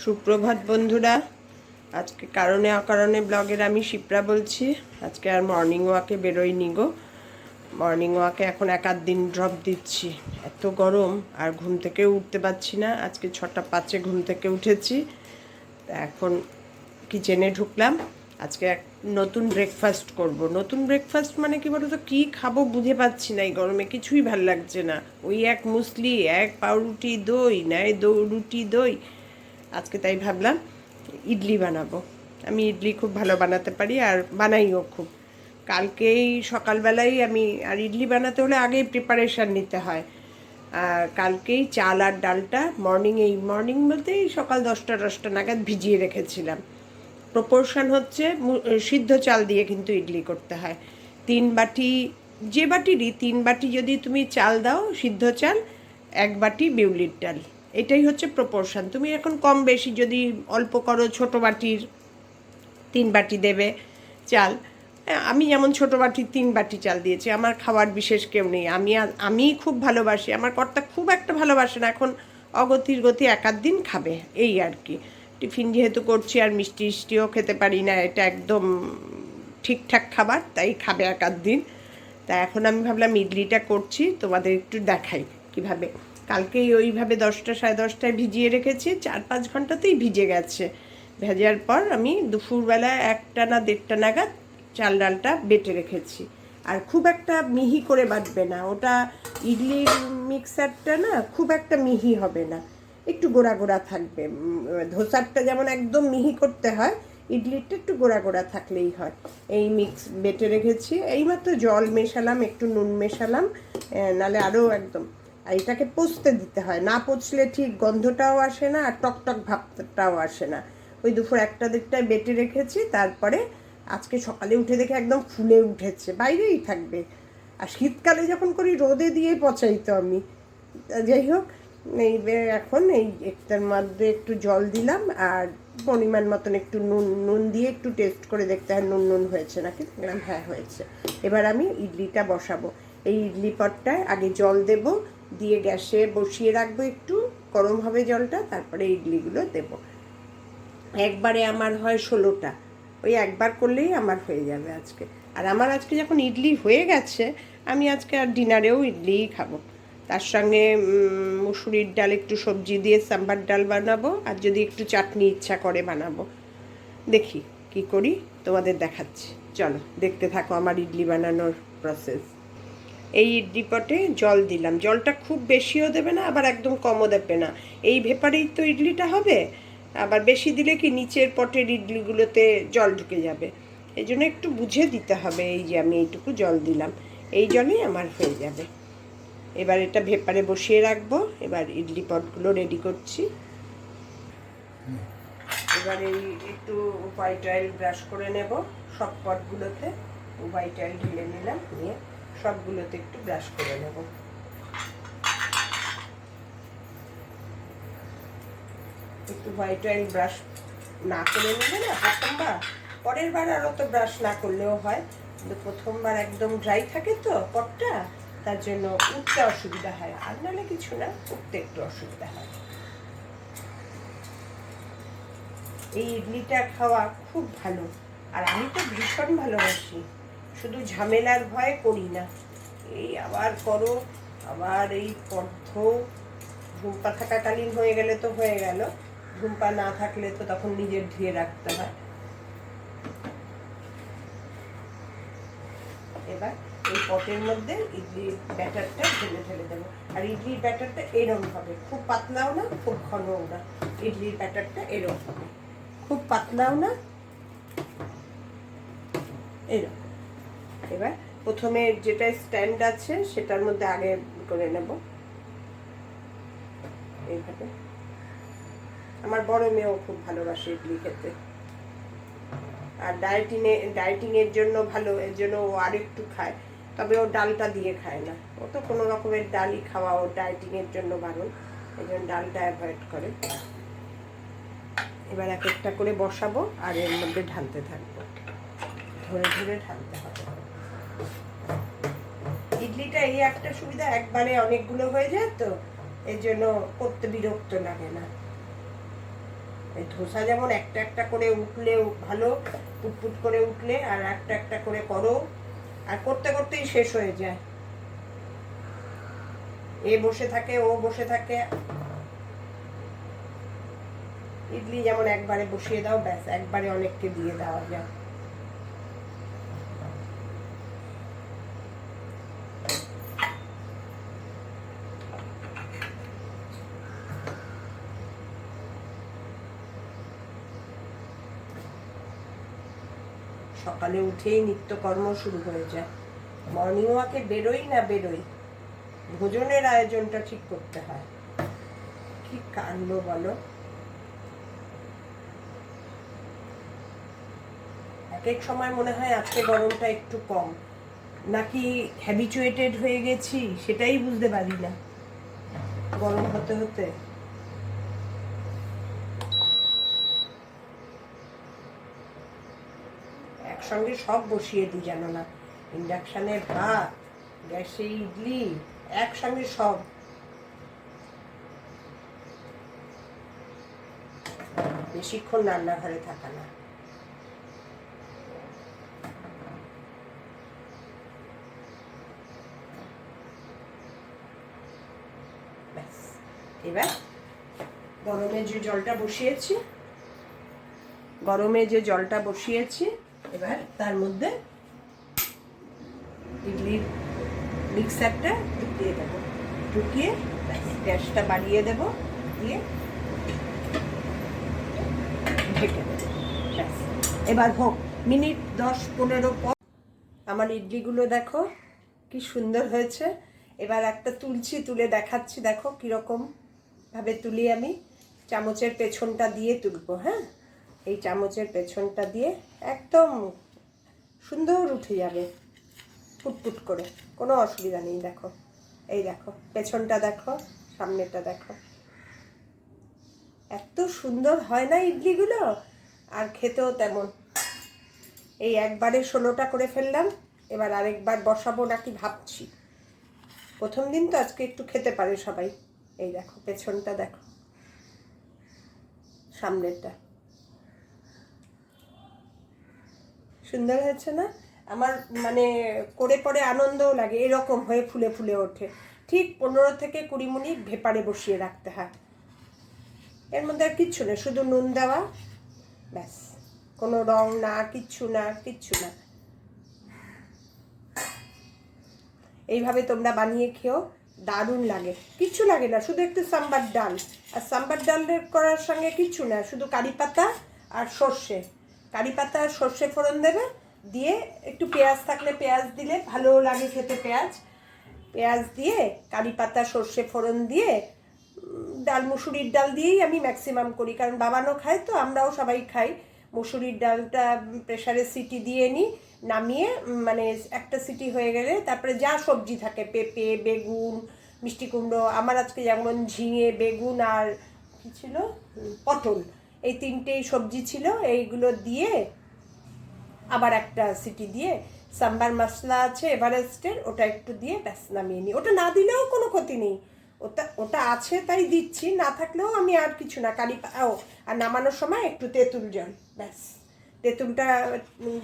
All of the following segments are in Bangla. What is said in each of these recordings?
সুপ্রভাত বন্ধুরা। আজকে কারণে অকারণে ব্লগের আমি শিপ্রা বলছি। আজকে আর মর্নিং ওয়াকে বেরোইনি গো। মর্নিং ওয়াকে এখন এক আধ দিন ড্রপ দিচ্ছি, এত গরম আর ঘুম থেকেও উঠতে পারছি না। আজকে 6টা 5-এ ঘুম থেকে উঠেছি, তা এখন কিচেনে ঢুকলাম। আজকে এক নতুন ব্রেকফাস্ট করব। নতুন ব্রেকফাস্ট মানে কি বলো তো, কী খাবো বুঝে পাচ্ছি না। এই গরমে কিছুই ভাল লাগছে না। ওই এক মুসলি, এক পাউরুটি দই, নাই রুটি দই। আজকে তাই ভাবলাম ইডলি বানাবো। আমি ইডলি খুব ভালো বানাতে পারি আর বানাইও খুব। কালকেই সকালবেলায় আর ইডলি বানাতে হলে আগেই প্রিপারেশান নিতে হয়। আর কালকেই চাল আর ডালটা মর্নিং বলতে সকাল 10টা নাগাদ ভিজিয়ে রেখেছিলাম। প্রপোর্শন হচ্ছে সিদ্ধ চাল দিয়ে কিন্তু ইডলি করতে হয়। 3 বাটি, যে বাটিরই 3 বাটি যদি তুমি চাল দাও সিদ্ধ চাল, 1 বাটি বিউলির ডাল, এটাই হচ্ছে প্রপোর্শন। তুমি এখন কম বেশি যদি অল্প করো, ছোট বাটির 3 বাটি দেবে চাল। আমি যেমন ছোট বাটির 3 বাটি চাল দিয়েছি। আমার খাওয়ার বিশেষ কেউ নেই। আমি খুব ভালোবাসি, আমার কর্তা খুব একটা ভালোবাসে না। এখন অগতির গতি এক আধ দিন খাবে এই আর কি। টিফিন যেহেতু করছি আর মিষ্টিও খেতে পারি না, এটা একদম ঠিকঠাক খাবার, তাই খাবে এক আধ দিন। তা এখন আমি ভাবলাম ইডলিটা করছি, তোমাদের একটু দেখাই কিভাবে। কালকেই ওইভাবে 10টা 10:30টায় ভিজিয়ে রেখেছি, 4-5 ঘন্টাতেই ভিজে গেছে। ভেজার পর আমি দুপুরবেলা 1টা না 1:30টা নাগাদ চাল ডালটা বেটে রেখেছি। আর খুব একটা মিহি করে বাটবে না, ওটা ইডলির মিক্সারটা না খুব একটা মিহি হবে না, একটু গোড়া গোড়া থাকবে। ধোসারটা যেমন একদম মিহি করতে হয়, ইডলিটা একটু গোড়া গোড়া থাকলেই হয়। এই মিক্স বেটে রেখেছি। এইমাত্র জল মেশালাম, একটু নুন মেশালাম, নালে আরও একদম। আর এটাকে পচতে দিতে হয়, না পচলে ঠিক গন্ধটাও আসে না আর টকটক ভাবটাও আসে না। ওই দুপুর 1টা 1:30টায় বেটে রেখেছি। তারপরে আজকে সকালে উঠে দেখে একদম ফুলে উঠেছে, বাইরেই থাকবে। আর শীতকালে যখন করি রোদে দিয়ে পচাই তো আমি। যাই হোক, এখন একটার মধ্যে একটু জল দিলাম আর পরিমাণ মতন একটু নুন দিয়ে একটু টেস্ট করে দেখতে হয় নুন হয়েছে নাকি। দেখলাম হ্যাঁ হয়েছে। এবার আমি ইডলিটা বসাবো। এই ইডলি পটটায় আগে জল দেব, দিয়ে গ্যাসে বসিয়ে রাখবো, একটু গরম হবে জলটা, তারপরে ইডলিগুলো দেব। একবারে আমার হয় 16টা, ওই একবার করলেই আমার হয়ে যাবে আজকে। আর আমার আজকে যখন ইডলি হয়ে গেছে, আমি আজকে আর ডিনারেও ইডলিই খাবো। তার সঙ্গে মুসুরির ডাল, একটু সবজি দিয়ে সাম্বার ডাল বানাবো, আর যদি একটু চাটনি ইচ্ছা করে বানাবো। দেখি কি করি, তোমাদের দেখাচ্ছি। চলো দেখতে থাকো আমার ইডলি বানানোর প্রসেস। এই ইডলি পটে জল দিলাম, জলটা খুব বেশিও দেবে না আবার একদম কমও দেবে না, এই ভেপারেই তো ইডলিটা হবে। আবার বেশি দিলে কি নিচের পটের ইডলিগুলোতে জল ঢুকে যাবে, এই জন্য একটু বুঝে দিতে হবে। এই যে আমি এইটুকু জল দিলাম, এই জলেই আমার হয়ে যাবে। এবার এটা ভেপারে বসিয়ে রাখবো। এবার ইডলি পটগুলো রেডি করছি। এবার এই একটু হোয়াইট অয়েল ব্রাশ করে নেব সব পটগুলোতে। হোয়াইট অয়েল ঢেলে নিলাম, নিয়ে সবগুলোতে একটু ব্রাশ করে নেব। একটু হোয়াইট অয়েল ব্রাশ না করে নেবে না প্রথমবার, পরের বার আর অত ব্রাশ না করলেও হয়, কিন্তু প্রথমবার একদম ড্রাই থাকে তো পটটা, তার জন্য উঠতে অসুবিধা হয়। আর নাহলে কিছু না, উঠতে একটু অসুবিধা হয়। এই ইডলিটা খাওয়া খুব ভালো, আর আমি তো ভীষণ ভালোবাসি। শুধু ঝামেলার ভয়ে করি না, এই আবার করো, আবার এই পদ্ধ। ঝুম্পা থাকাকালীন হয়ে গেলে তো হয়ে গেল, ঝুম্পা না থাকলে তো তখন নিজের ধুয়ে রাখতে হয়। এবার এই পটের মধ্যে ইডলির ব্যাটারটা ঢেলে দেবো। আর ইডলির ব্যাটারটা এরম হবে, খুব পাতলাও না খুব ঘনও না। ইডলির ব্যাটারটা এরম হবে, খুব পাতলাও না, এরকম। এবার প্রথমে যেটা স্ট্যান্ড আছে সেটার মধ্যে আগে করে নেব এইভাবে। আমার বড় মেয়েও খুব ভালোবাসে ইডলি খেতে, আর ডায়েটিংয়ের জন্য ভালো, এর জন্য ও আরেকটু খায়। তবে ও ডালটা দিয়ে খায় না, ও তো কোনো রকমের ডালই খাওয়া ও ডায়েটিংয়ের জন্য বারণ, এই জন্য ডালটা অ্যাভয়েড করে। এবার এক একটা করে বসাবো আর এর মধ্যে ঢালতে থাকবো, ধরে ধরে ঢালতে হবে। ইডলিটা এই একটা সুবিধা, একবারে অনেকগুলো হয়ে যায় তো, এর জন্য করতে বিরক্ত লাগে না। এই ধোসা যেমন একটা একটা করে উঠলে ভালো, পুটপুট করে উঠলে, আর একটা একটা করে করো, আর করতে করতেই শেষ হয়ে যায়। এ বসে থাকে, ও বসে থাকে। ইডলি যেমন একবারে বসিয়ে দাও, ব্যাস একবারে অনেককে দিয়ে দেওয়া যায়। সকালে উঠেই নিত্যকর্ম শুরু হয়ে যায়। মর্নিং ওয়াকে বেরোই না বেরোই, ভোজনের আয়োজনটা ঠিক করতে হয়। কি কাণ্ড বলো। এক এক সময় মনে হয় আজকে গরমটা একটু কম, নাকি হ্যাবিচুয়েটেড হয়ে গেছি সেটাই বুঝতে পারি না গরম হতে হতে। একসঙ্গে সব বসিয়ে দিই জানো না, ইন্ডাকশানে ভাত, গ্যাসে ইডলি, একসঙ্গে সব। বেশিক্ষণ রান্নাঘরে থাকা না। ব্যাস এবার গরমে যে জলটা বসিয়েছি, এবার তার মধ্যে ইডলির মিক্সারটা ঢুকিয়ে দেবো, ঢুকিয়ে গ্যাসটা বাড়িয়ে দেবো, দিয়ে ঢেকে দেবো। ব্যাস এবার হোক, মিনিট 10-15 পর আমার ইডলিগুলো দেখো কি সুন্দর হয়েছে। এবার একটা তুলে দেখাচ্ছি, দেখো কীরকম ভাবে তুলি আমি। চামচের পেছনটা দিয়ে তুলবো, হ্যাঁ, এই চামচের পেছনটা দিয়ে একদম সুন্দর উঠে যাবে পুটপুট করে, কোনো অসুবিধা নেই। দেখো, এই দেখো পেছনটা দেখো, সামনেটা দেখো, এত সুন্দর হয় না ইডলিগুলো, আর খেতেও তেমন। এই একবারে 16টা করে ফেললাম, এবার আরেকবার বসাবো নাকি ভাবছি। প্রথম দিন তো, আজকে একটু খেতে পারে সবাই। এই দেখো পেছনটা দেখো, সামনেরটা সুন্দর হয়েছে না? আমার মানে করে পরে আনন্দও লাগে, এরকম হয়ে ফুলে ফুলে ওঠে। ঠিক 15 থেকে 20 মিনিট ভেপারে বসিয়ে রাখতে হয়। এর মধ্যে আর কিচ্ছু না, শুধু নুন দেওয়া, ব্যাস। কোনো রং না, কিচ্ছু না। এইভাবে তোমরা বানিয়ে খেও, দারুণ লাগে। কিচ্ছু লাগে না, শুধু একটু সাম্বার ডাল, আর সাম্বার ডালের করার সঙ্গে কিচ্ছু না, শুধু কারি পাতা আর সর্ষে, কারি পাতা আর সর্ষে ফোড়ন দেবে, দিয়ে একটু পেঁয়াজ থাকলে পেঁয়াজ দিলে ভালো লাগে খেতে। পেঁয়াজ দিয়ে কারি পাতা সর্ষে ফোড়ন দিয়ে ডাল, মুসুরির ডাল দিয়েই আমি ম্যাক্সিমাম করি, কারণ বাবানও খায় তো, আমরাও সবাই খাই। মুসুরির ডালটা প্রেসারে সিটি দিয়ে নিই, নামিয়ে মানে একটা সিটি হয়ে গেলে তারপরে যা সবজি থাকে, পেঁপে, বেগুন, মিষ্টি কুমড়ো, আমার আজকে যেমন ঝিঙে, বেগুন আর কী ছিল, পটল, এই 3টেই সবজি ছিল, এইগুলো দিয়ে আবার একটা সিটি দিয়ে সাম্বার মশলা আছে এভারেস্টের, ওটা একটু দিয়ে ব্যাস নামিয়ে নিই। ওটা না দিলেও কোনো ক্ষতি নেই, ওটা আছে তাই দিচ্ছি, না থাকলেও আমি আর কিছু না, আর নামানোর সময় একটু তেঁতুল জল, ব্যাস। তেঁতুলটা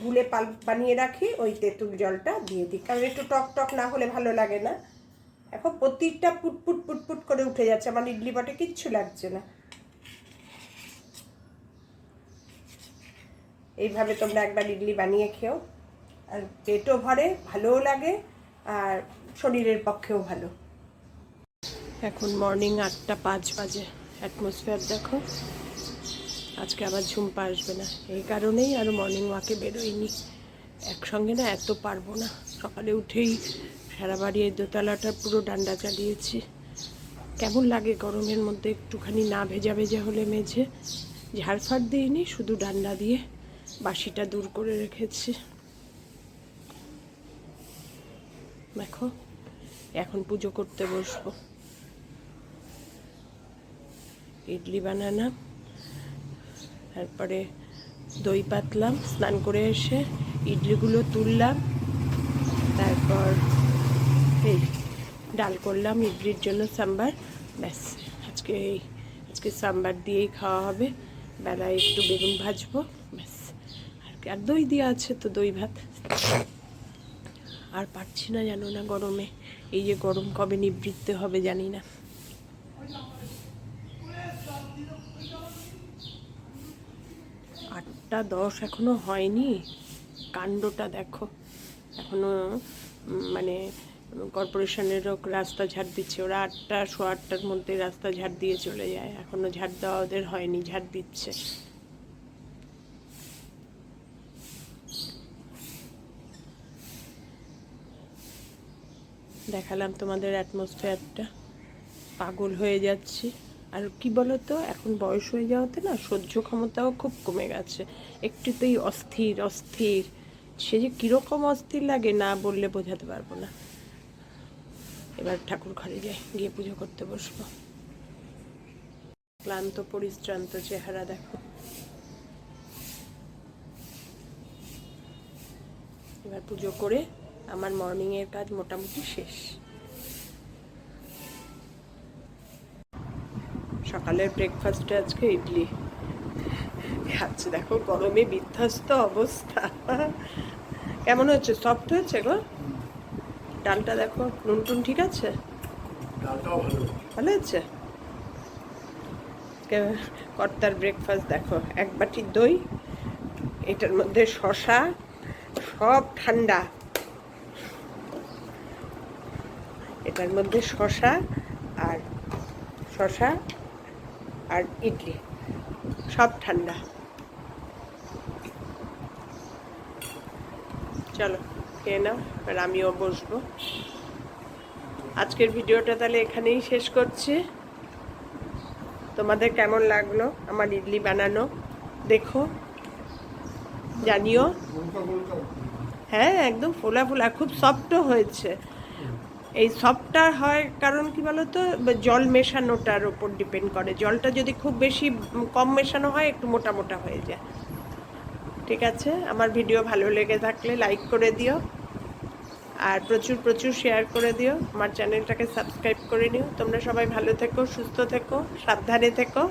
গুলে বানিয়ে রাখি, ওই তেঁতুল জলটা দিয়ে দিই, কারণ একটু টক টক না হলে ভালো লাগে না। এখন প্রতিটা পুটপুট করে উঠে যাচ্ছে, আমার ইডলি বটে কিচ্ছু লাগছে না। এইভাবে তোমরা একবার ইডলি বানিয়ে খেও, আর পেটও ভরে, ভালোও লাগে, আর শরীরের পক্ষেও ভালো। এখন মর্নিং 8:05 বাজে। অ্যাটমসফিয়ার দেখো, আজকে আবার ঝুম্পা আসবে না, এই কারণেই আর মর্নিং ওয়াকে বেরোয়নি। একসঙ্গে না এত পারবো না, সকালে উঠেই সারা বাড়ি এই দোতলাটা পুরো ডান্ডা চালিয়েছি। কেমন লাগে গরমের মধ্যে, একটুখানি না ভেজা হলে মেঝে ঝাড়ফাড় দিইনি, শুধু ডান্ডা দিয়ে বাসিটা দূর করে রেখেছি। দেখো এখন পুজো করতে বসবো। ইডলি বানালাম, তারপরে দই পাতলাম, স্নান করে এসে ইডলিগুলো তুললাম, তারপর এই ডাল করলাম ইডলির জন্য সাম্বার, ব্যাস। আজকে সাম্বার দিয়েই খাওয়া হবে, বেলায় একটু বেগুন ভাজবো, ব্যাস। আর দই দেওয়া আছে তো, দই ভাত। আর পারছি না, জানো না, গরমে। এই যে গরম কবে নিবৃত্তে হবে জানি না। 8টা 10 এখনো হয়নি, কাণ্ডটা দেখো। এখনো মানে কর্পোরেশনেরও রাস্তা ঝাড় দিচ্ছে, ওরা 8টা 8:15-র মধ্যে রাস্তা ঝাড় দিয়ে চলে যায়, এখনো ঝাড় দেওয়া ওদের হয়নি, ঝাড় দিচ্ছে। দেখালাম তোমাদের অ্যাটমসফিয়ারটা, পাগল হয়ে যাচ্ছি। আর কি বলো তো, এখন বয়স হয়ে যাওয়াতে না সহ্য ক্ষমতাও খুব কমে গেছে, একটুতেই অস্থির অস্থির। সে যে কীরকম অস্থির লাগে না বললে বোঝাতে পারবো না। এবার ঠাকুর ঘরে যাই, গিয়ে পুজো করতে বসবো। ক্লান্ত পরিশ্রান্ত চেহারা দেখো। এবার পুজো করে আমার মর্নিংয়ের কাজ মোটামুটি শেষ। সকালের ব্রেকফাস্টে আজকে ইডলি খাচ্ছে, দেখো গরমে বিধ্বস্ত অবস্থা। কেমন হচ্ছে? সফট হয়েছে গো ডালটা? দেখো নুন টুন ঠিক আছে? ভালো হচ্ছে। কর্তার ব্রেকফাস্ট দেখো, 1 বাটি দই, এটার মধ্যে শশা, সব ঠান্ডা, এটার মধ্যে শশা আর ইডলি, সব ঠান্ডা। চলো খেয়ে নাও, আর আমিও বসবো। আজকের ভিডিওটা তাহলে এখানেই শেষ করছি। তোমাদের কেমন লাগলো আমার ইডলি বানানো দেখো, জানিও। হ্যাঁ, একদম ফোলা ফোলা, খুব সফটও হয়েছে। এই সফটটা হয় কারণ কি বলো তো, জল মেশানোটার ওপর ডিপেন্ড করে। জলটা যদি খুব বেশি কম মেশানো হয় একটু মোটা মোটা হয়ে যায়। ঠিক আছে, আমার ভিডিও ভালো লেগে থাকলে লাইক করে দিও, আর প্রচুর প্রচুর শেয়ার করে দিও। আমার চ্যানেলটাকে সাবস্ক্রাইব করে নিও। তোমরা সবাই ভালো থেকো, সুস্থ থেকো, সাবধানে থেকো।